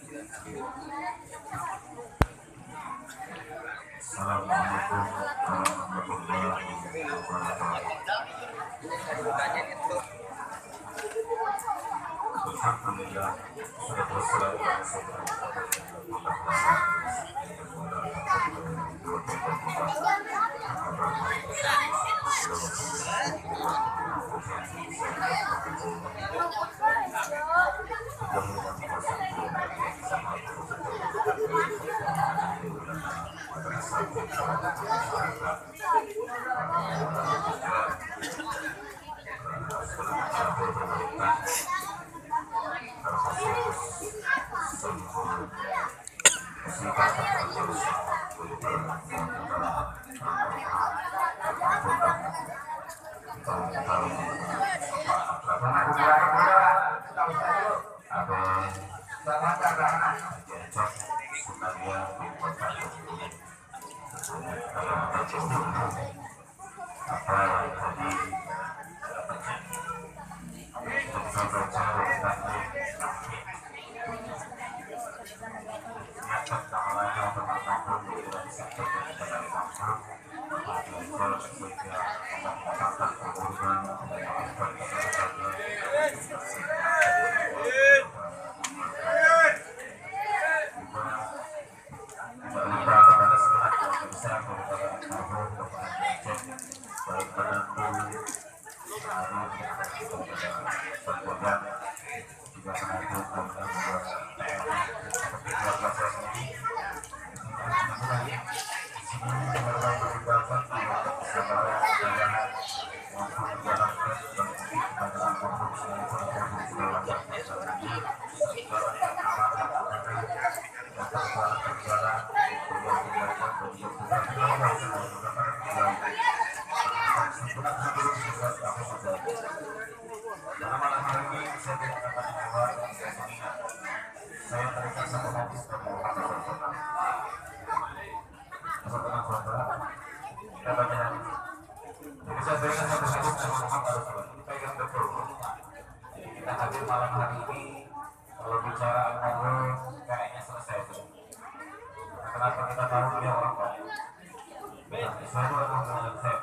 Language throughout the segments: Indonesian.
Assalamualaikum warahmatullahi wabarakatuh. Alhamdulillah, salatu wassalamu ala kita hadir malam hari ini. Kalau bicara al-Qur'an kayaknya selesai tuh. Kenapa kita tahu dia orang baik? Saya orang saya.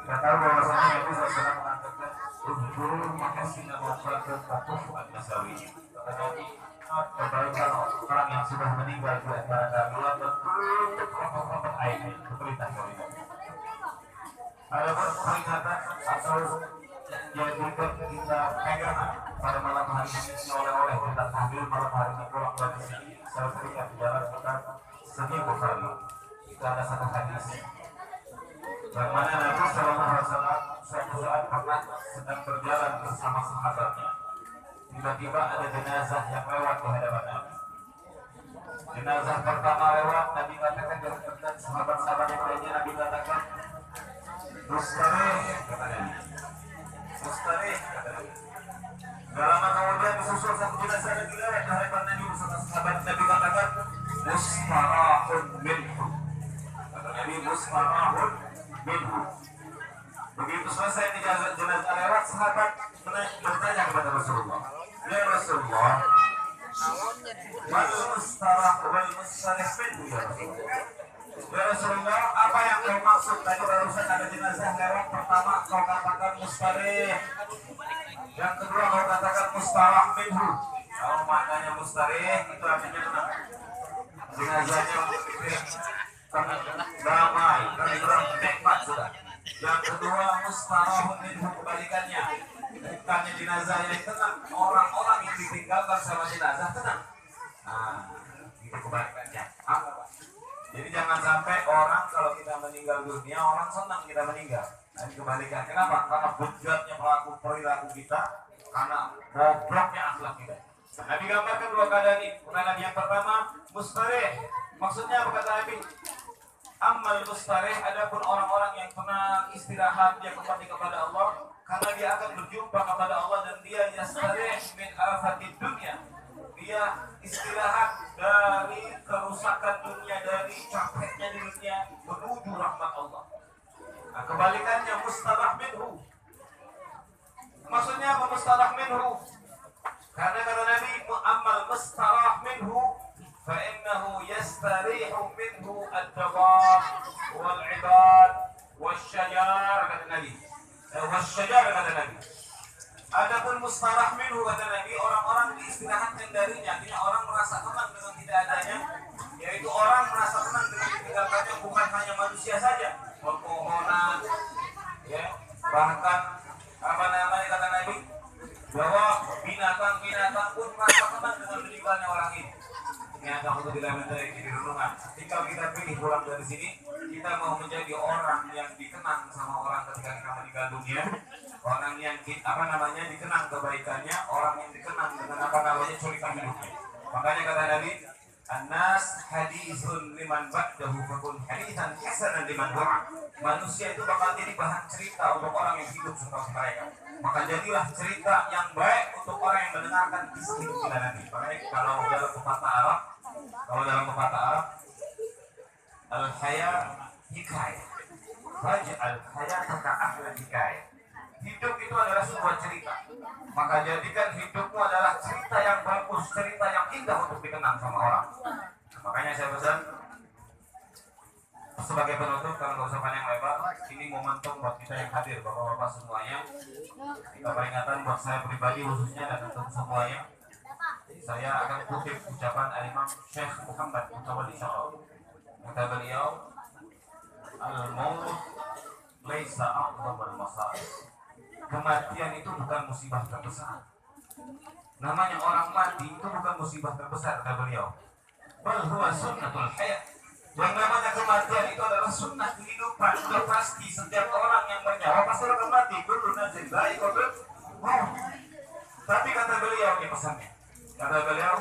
Kita tahu bahwasanya Nabi SAW mengatakan "Udzkur makasina mawfatul taquf an-nasawi". Kata Nabi, kebaikan orang yang sudah meninggal di antara kalian bentuk rokok-rokok air perintah dari Nabi. Adapun peringatan atau yang juga kita pegangan pada malam hari ini oleh kita tampil malam hari ini kurang dari sini. Saya berikan di dalam kitab Sahih Bukhari. Itu ada satu hadis yang mana Nabi Sallallahu Alaihi Wasallam suatu saat pernah sedang berjalan bersama sahabatnya. Tiba-tiba ada jenazah yang lewat di hadapan Nabi. Jenazah pertama lewat, Nabi katakan kepada sahabat-sahabat yang lainnya, Nabi katakan, "Mustarih," kata Nabi. "Mustarih," kata Nabi. Gak lama kemudian disusul satu jenazah lagi lewat di hadapan Nabi bersama sahabat. Nabi katakan, "Mustarahun minhu." Kata Nabi, "Mustarahun minhu." Begitu selesai jenazah lewat, sahabat bertanya kepada Rasulullah, "Ya Rasulullah, wal mustarah wal mustarih minhu ya Rasulullah." Ya Rasulullah, apa yang kau maksud tadi barusan ada jenazah lewat? Pertama kau katakan mustarih, yang kedua kau katakan mustarah minhu. Kalau maknanya mustarih itu artinya tenang, jenazahnya damai, tenang, nikmat sudah. Yang kedua mustarahun minhu, kebalikannya, bukannya jenazah yang tenang, orang-orang yang ditinggalkan sama jenazah tenang. Nah, itu kebalikannya. Jadi jangan sampai orang kalau kita meninggal dunia, orang senang kita meninggal. Nah, kebalikan. Kenapa? Karena bejatnya perilaku kita, karena bobroknya akhlak kita. Nabi gambarkan dua keadaan ini. Keadaan yang pertama, mustarih. Maksudnya apa kata Nabi? Amal mustarih, adapun orang-orang yang pernah istirahat, dia kembali kepada Allah, karena dia akan berjumpa kepada Allah dan dia yastarih min afatid dunia. Dia istirahat dari kerusakan dunia, dari capeknya di dunia, menuju rahmat Allah. Nah, kebalikannya mustarah minhu. Maksudnya apa mustarah minhu? Karena kata Nabi, amal mustarah الدواب والعباد والشجار kata Nabi. Wasyajar kata Nabi. Adapun mustarah minhu kata Nabi, orang-orang diistirahatkan darinya, artinya orang merasa tenang dengan tidak adanya, yaitu orang merasa tenang dengan ditinggalkannya bukan hanya manusia saja, pepohonan, ya, bahkan apa namanya kata Nabi, bahwa binatang-binatang pun merasa tenang dengan meninggalnya orang ini. Ini akan untuk dilakukan di renungan. Jika kita pilih pulang dari sini, kita mau menjadi orang yang dikenang sama orang ketika kita meninggal dunia, orang yang dikenang kebaikannya, orang yang dikenang dengan apa namanya curikan hidupnya. Makanya kata Nabi, An-nas hadithun liman ba'dahu fakun hadithan hasanan liman du'a. Manusia itu bakal jadi bahan cerita untuk orang yang hidup setelah mereka. Maka jadilah cerita yang baik untuk orang yang mendengarkan kisah hidup kita nanti. Makanya kalau dalam pepatah Arab, al-haya hikayah, faj'al hayataka ahla hikayah. Hidup itu adalah sebuah cerita. Maka jadikan hidupmu adalah cerita yang bagus, cerita yang indah untuk dikenang sama orang. Makanya saya pesan sebagai penutup, kalau nggak usah panjang lebar, ini momentum buat kita yang hadir, bapak-bapak semuanya. Kita peringatan buat saya pribadi khususnya dan untuk semuanya. Saya akan kutip ucapan Imam Syekh Muhammad Mutawalli Syarab. Kata beliau, al-maut laisa a'dhamul masaib. Kematian itu bukan musibah terbesar. Namanya orang mati itu bukan musibah terbesar, kata beliau. Bal huwa sunnatul hayat. Yang namanya kematian itu adalah sunnah kehidupan. Sudah pasti setiap orang yang bernyawa pasti akan mati. Kullu nafsin dha'iqatul maut. Tapi kata beliau ini pesannya. Kata beliau,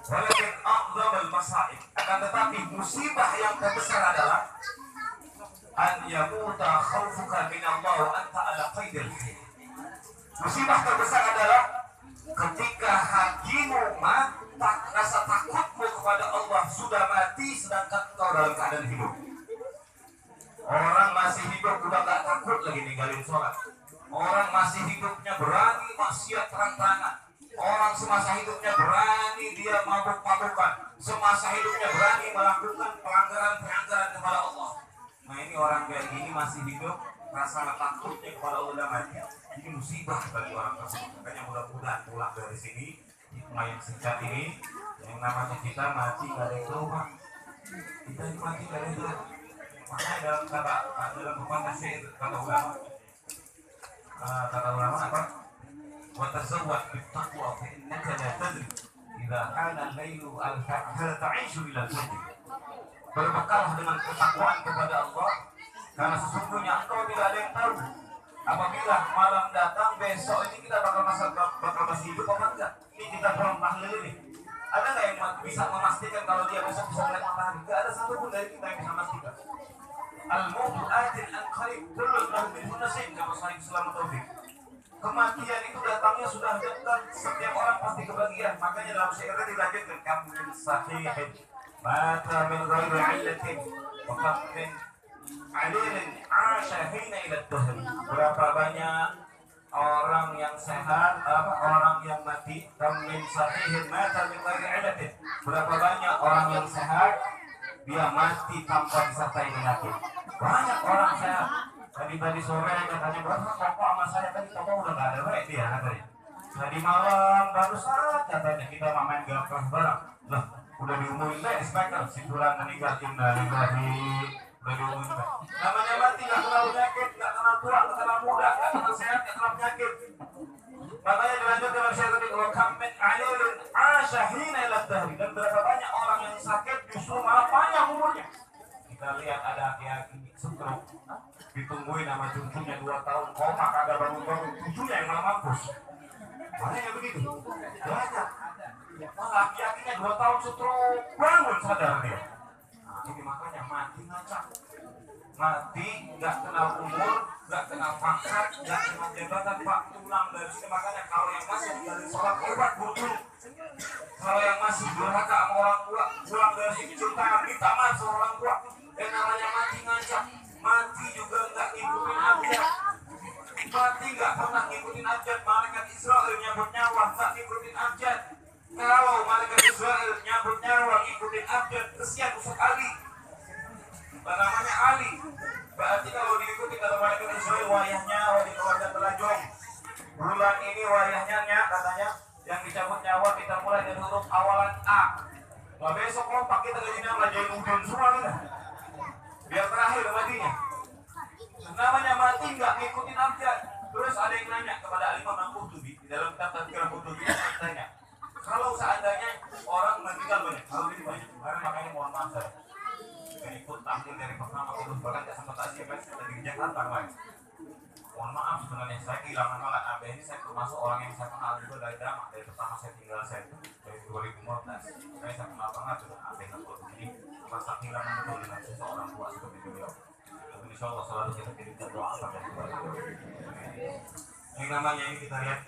walakin a'dhamul masaib. Akan tetapi musibah yang terbesar adalah an yamuta khawfuka min Allah wa anta ala qaidil hayat. Musibah terbesar adalah ketika hatimu rasa takutmu kepada Allah sudah mati sedangkan kau dalam keadaan hidup. Orang masih hidup udah gak takut lagi ninggalin sholat. Orang masih hidupnya berani maksiat terang-terangan. Orang semasa hidupnya berani dia mabuk-mabukan. Semasa hidupnya berani melakukan pelanggaran-pelanggaran kepada Allah. Nah ini orang kayak gini masih hidup, rasa takutnya kepada Allah udah mati. Ini musibah bagi orang tersebut. Makanya mudah-mudahan pulang dari sini hikmah yang singkat ini, yang namanya kita mati gak ada yang tahu Pak. Kita mati gak ada yang tahu. Makanya dalam pepatah syair kata ulama apa? Wa tazawwad bittaqwa fa innaka la tadri idza kana al-lailu hal ta'ishu ila al-fajr. Berbekalah dengan ketakwaan kepada Allah, karena sesungguhnya engkau tidak ada yang tahu apabila malam datang besok ini kita bakal masih hidup apa enggak. Ini kita pulang tahlil ini. Ada nggak yang bisa memastikan kalau dia besok bisa melihat matahari? Nggak ada satupun dari kita yang bisa memastikan. Al-mautu atin an qarib, kullu nafsin nasib, kata Syaikh Islam Taufik. Kematian itu datangnya sudah dekat, setiap orang pasti kebagian. Makanya dalam syairnya dilanjutkan, kam min sahihin mata min ghairi illatin wa kam min alilin 'asha hina ila ad-dahr. Berapa banyak orang yang sehat, orang yang mati, kam min sahihin mata min ghairi illatin. Berapa banyak orang yang sehat dia mati tanpa disertai penyakit. Banyak orang sehat. Tadi sore katanya bapak sama saya tadi bapak udah gak ada baik dia katanya. Tadi malam baru saat katanya kita main gapleh bareng. Lah udah diumumin deh di speaker si Tulan meninggal innalillahi. Udah diumumin deh. Namanya mati gak kenal penyakit, gak kenal tua, gak kenal muda, gak kenal sehat, gak kenal penyakit. Makanya dilanjutkan dalam syair tadi wa kam min alilin 'asha hina ila ad-dahr. Dan berapa banyak orang yang sakit justru malah panjang umurnya. Kita lihat ada aki-aki stroke, ditungguin sama cucunya 2 tahun koma kagak bangun-bangun, cucunya yang malah mampus. Makanya begitu. Banyak. Malah aki-akinya 2 tahun stroke bangun sadar dia. Nah, ini makanya mati ngacak. Mati nggak kenal umur, nggak kenal pangkat, nggak kenal jabatan. Pak pulang dari sini. Makanya kalau yang masih dari sholat obat buru-buru, kalau yang masih durhaka sama orang tua, pulang dari sini cium tangan minta maaf sama orang tua. Dan namanya mati ngajak, mati juga nggak ngikutin abjad, mati nggak pernah ngikutin abjad. Malaikat Israel nyabut nyawa nggak ngikutin abjad. Kalau malaikat Israel nyabut nyawa ngikutin abjad, kesian sekali. namanya Ali. Berarti kalau diikuti kalau malaikat Israil wayahnya dikeluarkan telajong. Bulan ini wayahnya katanya yang dicabut nyawa kita mulai dari huruf awalan A. Nah, besok lompat kita ke sini belajar ujung semua kita. Biar terakhir matinya. Namanya mati nggak ngikutin amjad. Terus ada yang nanya kepada Imam Al-Qurtubi di dalam kitab Tafsir Al-Qurtubi tanya, kalau seandainya orang meninggal banyak, kalau ini banyak, makanya mohon maaf saya ikut tampil dari pertama terus bahkan tidak sempat asyik kita di Jakarta kemarin. Mohon maaf sebenarnya saya kehilangan banget AB ini. Saya termasuk orang yang saya kenal juga dari drama dari pertama saya tinggal saya dari 2015. Saya kenal banget dengan AB Al-Qurtubi ini. Merasa kehilangan betul dengan seseorang tua seperti beliau. Insya Allah selalu kita kirimkan doa pada yang namanya ini kita lihat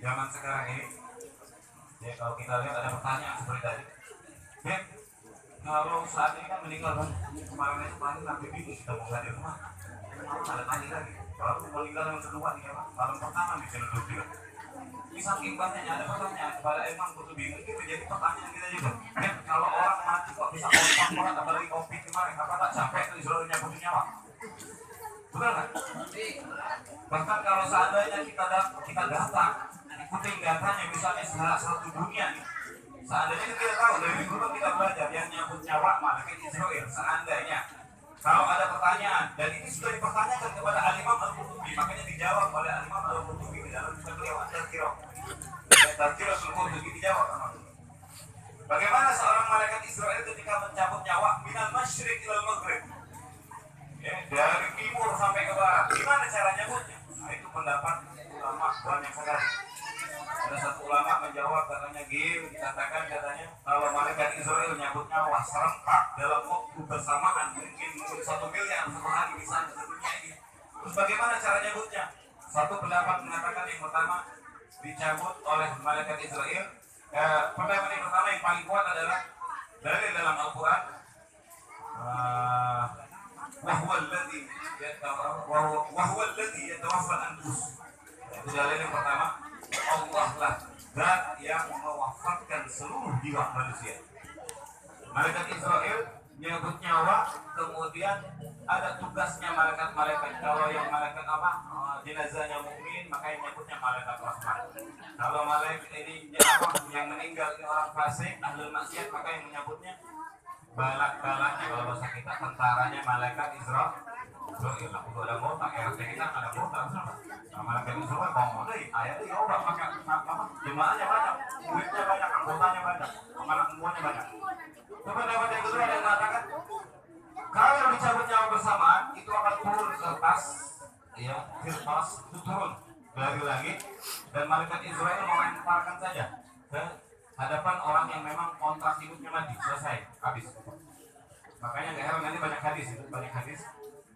zaman sekarang ini ya, kalau kita lihat ada pertanyaan seperti tadi ya, kalau saat ini kan meninggal kan kemarin itu paling nanti bingung kita mau hadir kemana ada tanya lagi kalau meninggal yang kedua nih malam pertama di channel juga ini saking banyaknya ada pertanyaan kepada Imam Qurtubi mungkin menjadi pertanyaan kita juga ya, kalau orang mati kok bisa kontak banget apalagi covid kemarin apa tak sampai itu Israelnya punya nyawa betul kan? Bahkan kalau seandainya kita data ikutin datanya misalnya satu dunia nih seandainya kita tahu dari dulu kita belajar yang nyambut nyawa malaikat Israel seandainya kalau ada pertanyaan dan ini sudah dipertanyakan kepada Al-Imam Al-Qurtubi makanya dijawab oleh Al-Imam Al-Qurtubi di dalam kitab beliau Tafsir Al-Qurtubi dijawab bagaimana seorang malaikat Israel ketika mencabut nyawa minal masyriq ilal maghrib ya, dari timur sampai ke barat gimana cara nyabutnya? Nah, itu pendapat ulama banyak sekali. Ada satu ulama menjawab katanya gini dikatakan katanya kalau malaikat Israel nyabut nyawa serentak dalam waktu bersamaan mungkin 1 miliar satu hari misalnya di dunia ini. Terus bagaimana cara nyabutnya? Satu pendapat mengatakan yang pertama dicabut oleh malaikat Israel. Pendapat yang pertama yang paling kuat adalah dari dalam Al-Quran. Wahwa alladhi yatawaffal anfus. Itu dalil yang pertama. Allah lah zat yang mewafatkan seluruh jiwa manusia. Malaikat Israel nyabut nyawa, kemudian ada tugasnya malaikat-malaikat. Kalau yang malaikat apa? Jenazahnya mukmin, makanya nyebutnya malaikat rahmat. Kalau malaikat ini yang meninggal ini orang fasik, ahlul maksiat, maka yang menyebutnya balak-balaknya kalau bahasa kita tentaranya malaikat Israel. Itu ada botak, RT kita ada botak. Malaikat Israel ngomong deh, ayat itu udah pakai jemaahnya banyak, duitnya banyak, anggotanya banyak, anak semuanya banyak. Coba dapat yang kedua ada yang mengatakan kalau dicabut nyawa bersamaan itu akan turun kertas, ya, kertas itu turun dari langit dan malaikat Israel melemparkan saja ke hadapan orang yang memang kontrak hidupnya mati, selesai, habis. Makanya nggak heran nanti banyak hadis itu, banyak hadis.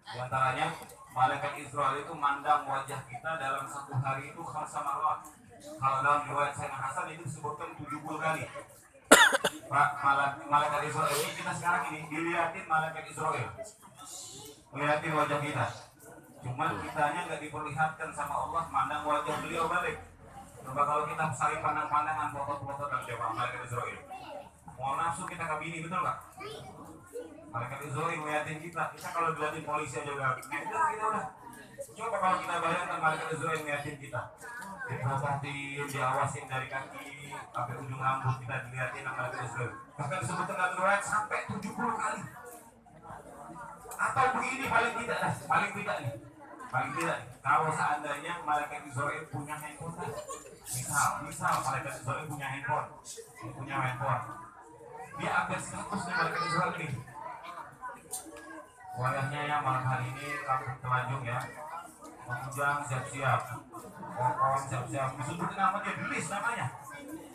Di antaranya malaikat Israel itu mandang wajah kita dalam satu hari itu khamsa marrat. Kalau dalam riwayat Sayyidina Hasan itu disebutkan 70 kali. Malaikat Israel ini kita sekarang ini dilihatin malaikat Israel, melihatin wajah kita. Cuman kitanya nggak diperlihatkan sama Allah, mandang wajah beliau balik. Coba kalau kita saling pandang-pandangan foto-foto dan jawab malaikat Israel. Mau nafsu kita kabini betul nggak? Malaikat Israel melihatin kita kalau dilihatin polisi aja udah, kita udah. Coba kalau kita bayangkan malaikat Israel melihatin kita, diperhatiin, diawasin dari kaki sampai ujung rambut kita dilihatin sama malaikat Israel. Bahkan disebutkan dalam riwayat sampai 70 kali. Atau begini paling tidak nih. Paling tidak kalau seandainya malaikat Israel punya handphone, misal malaikat Israel punya handphone, dia update status nih malaikat Israel ini. Wajahnya ya malam hari ini rambut telanjang ya, menunjang siap-siap, pokok siap-siap, disebut nama dia Iblis namanya.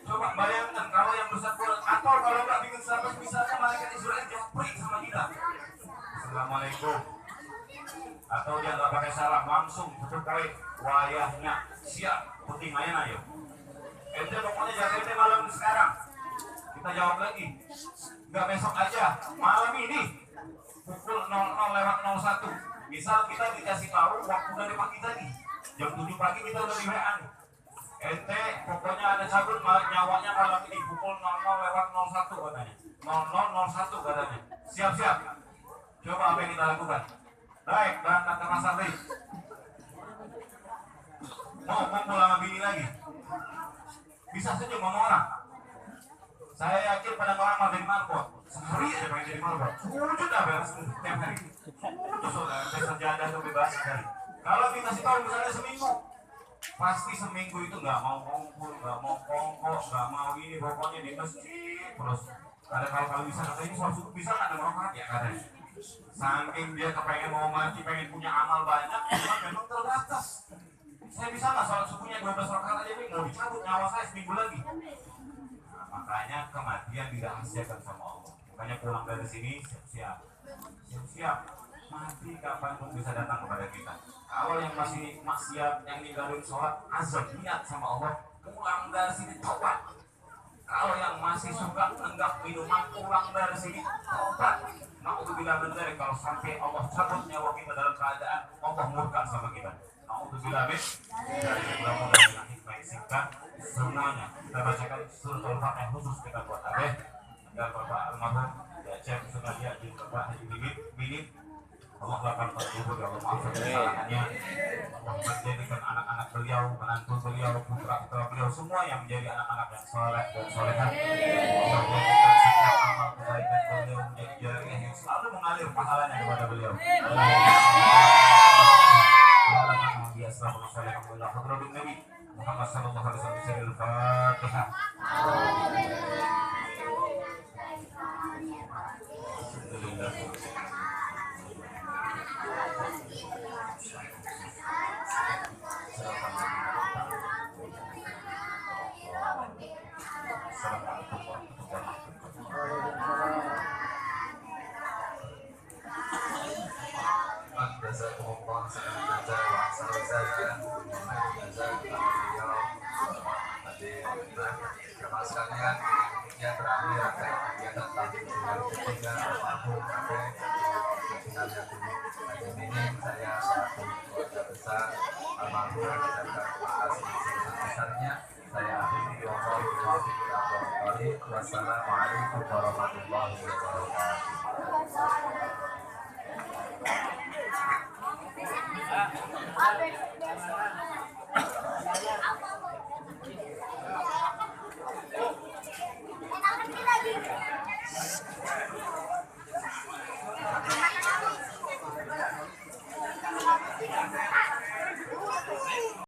Coba bayangkan kalau yang bersangkutan atau kalau nggak bikin status misalnya malaikat Israel japri sama kita, Assalamualaikum, atau dia nggak pakai salam langsung tutup poin wajahnya siap penting ayo. Ente pokoknya jaga ente malam sekarang. Kita jawab lagi, nggak besok aja, malam ini pukul 00:01. Misal kita dikasih tahu waktu dari pagi tadi, jam 7 pagi kita udah di WA. Ente pokoknya ada cabut nyawanya malam ini pukul 00:01 katanya. 00:01 katanya. Siap-siap. Coba apa yang kita lakukan? Baik, berangkat ke pasar deh. Mau kumpul sama bini lagi. Bisa saja ngomong orang. Saya yakin pada orang mau jadi marbot. Sehari aja pengen jadi marbot. 10 juta beres tiap hari. Itu saudara, saya sajadah itu bebas sekali. Kalau kita kasih tahu misalnya seminggu, pasti seminggu itu nggak mau kumpul, nggak mau kongkos, nggak mau ini, pokoknya di masjid terus. Ada kalau bisa kata ini suatu bisa nggak ada rokaat ya katanya. Saking dia kepengen mau mati, pengen punya amal banyak, cuma memang terbatas. Saya bisa nggak sholat subuhnya 12 rakaat aja nih, mau dicabut nyawa saya seminggu lagi. Nah, makanya kematian dirahasiakan sama Allah. Makanya pulang dari sini siap-siap. Mati kapanpun bisa datang kepada kita. Kalau yang masih maksiat, yang ninggalin sholat, azab niat sama Allah, pulang dari sini tobat. Kalau yang masih suka nenggak minuman, pulang dari sini tobat. Na'udzubillah min dzalik, kalau sampai Allah cabut nyawa kita dalam keadaan Allah murka sama kita. Na'udzubillah min dzalik. Mudah-mudahan hikmah singkat semuanya kita bacakan surah Al-Fatihah khusus kita buat Abeh agar Bapak almarhum ya Cek sudah lihat di Bapak Haji Bini Allah akan berhubung ya Allah maafkan kesalahannya. Allah menjadikan anak-anak beliau, menantu beliau, putra-putra beliau semua yang menjadi anak-anak yang soleh dan solehan. Allah menjadikan setiap amal kebaikan beliau menjadi jariah yang selalu mengalir pahalanya kepada beliau. Muhammad sallallahu alaihi wasallam. Al-Fatihah. Sekalian yang terakhir akan kegiatan tahun 2003 almarhum kakek ini saya selaku keluarga besar almarhum mengucapkan terima kasih sebesar-besarnya. Saya akhiri wassalamualaikum warahmatullahi wabarakatuh.